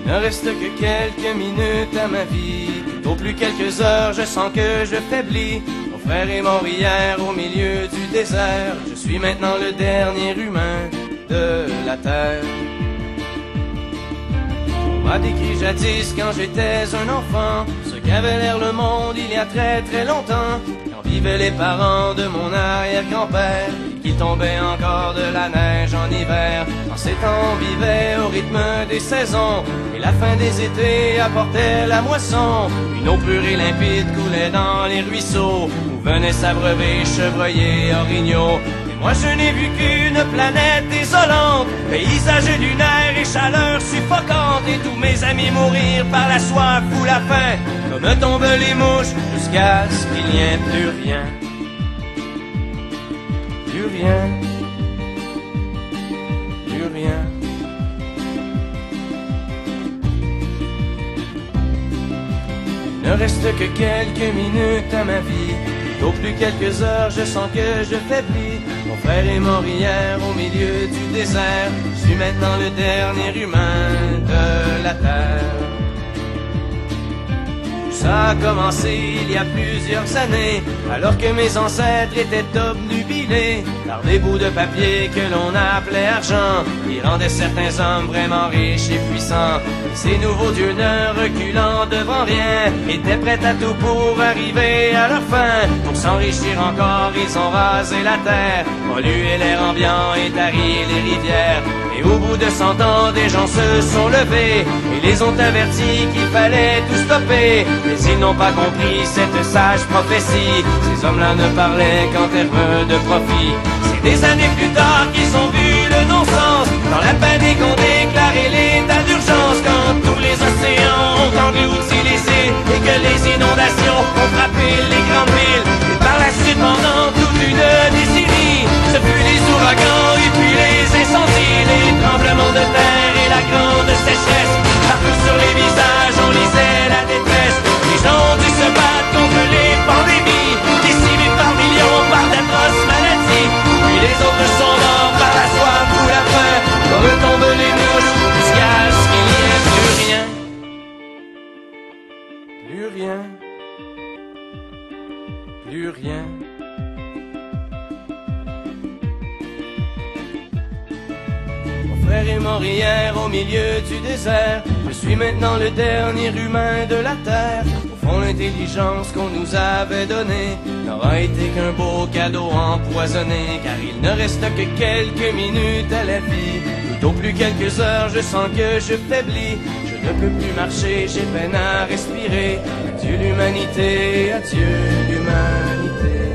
Il ne reste que quelques minutes à ma vie, tout au plus quelques heures, je sens que je faiblis. Mon frère est mort hier au milieu du désert, je suis maintenant le dernier humain de la terre. On m'a décrit jadis quand j'étais un enfant ce qu'avait l'air le monde il y a très très longtemps, quand vivaient les parents de mon arrière-grand-père, qu'il tombait encore de la neige en hiver. En ces temps on vivait au rythme des saisons, et la fin des étés apportait la moisson. Une eau pure et limpide coulait dans les ruisseaux, où venaient s'abreuver chevreuils et orignaux. Et moi je n'ai vu qu'une planète désolante, paysage lunaire et chaleur suffocante, et tous mes amis mourir par la soif ou la faim, comme tombent les mouches, jusqu'à ce qu'il n'y ait plus rien. Plus rien, plus rien. Il ne reste que quelques minutes à ma vie, au plus quelques heures, je sens que je faiblis. Mon frère est mort hier au milieu du désert, je suis maintenant le dernier humain de la terre. Ça a commencé il y a plusieurs années, alors que mes ancêtres étaient obnubilés par des bouts de papier que l'on appelait argent, qui rendaient certains hommes vraiment riches et puissants. Ces nouveaux dieux ne reculant devant rien, étaient prêts à tout pour arriver à leur fin. Pour s'enrichir encore, ils ont rasé la terre, pollué l'air ambiant et tari les rivières. Et au bout de 100 ans, des gens se sont levés et les ont avertis qu'il fallait tout stopper. Mais ils n'ont pas compris cette sage prophétie, ces hommes-là ne parlaient qu'en termes de profit. C'est des années plus tard qu'ils ont vu le non-sens, dans la panique on déclarait l'état d'urgence, quand tous les océans ont englouti les îles et que les inondations ont frappé les grandes villes. Et par la suite, pendant toute une décennie, ce fut les ouragans et puis les incendies, les tremblements de terre et la grande sécheresse. Partout sur les visages on lisait la détresse, les gens ont dû se battre contre les pandémies, décimés par millions par d'atroces maladies. Puis les autres sont morts par la soif ou la faim, comme tombent les mouches, jusqu'à ce qu'il n'y ait plus rien. Plus rien. Plus rien. Mon frère est mort hier au milieu du désert, je suis maintenant le dernier humain de la terre. Au fond, l'intelligence qu'on nous avait donnée n'aura été qu'un beau cadeau empoisonné, car il ne reste que quelques minutes à la vie, tout au plus quelques heures, je sens que je faiblis. Je ne peux plus marcher, j'ai peine à respirer. Adieu l'humanité, adieu l'humanité.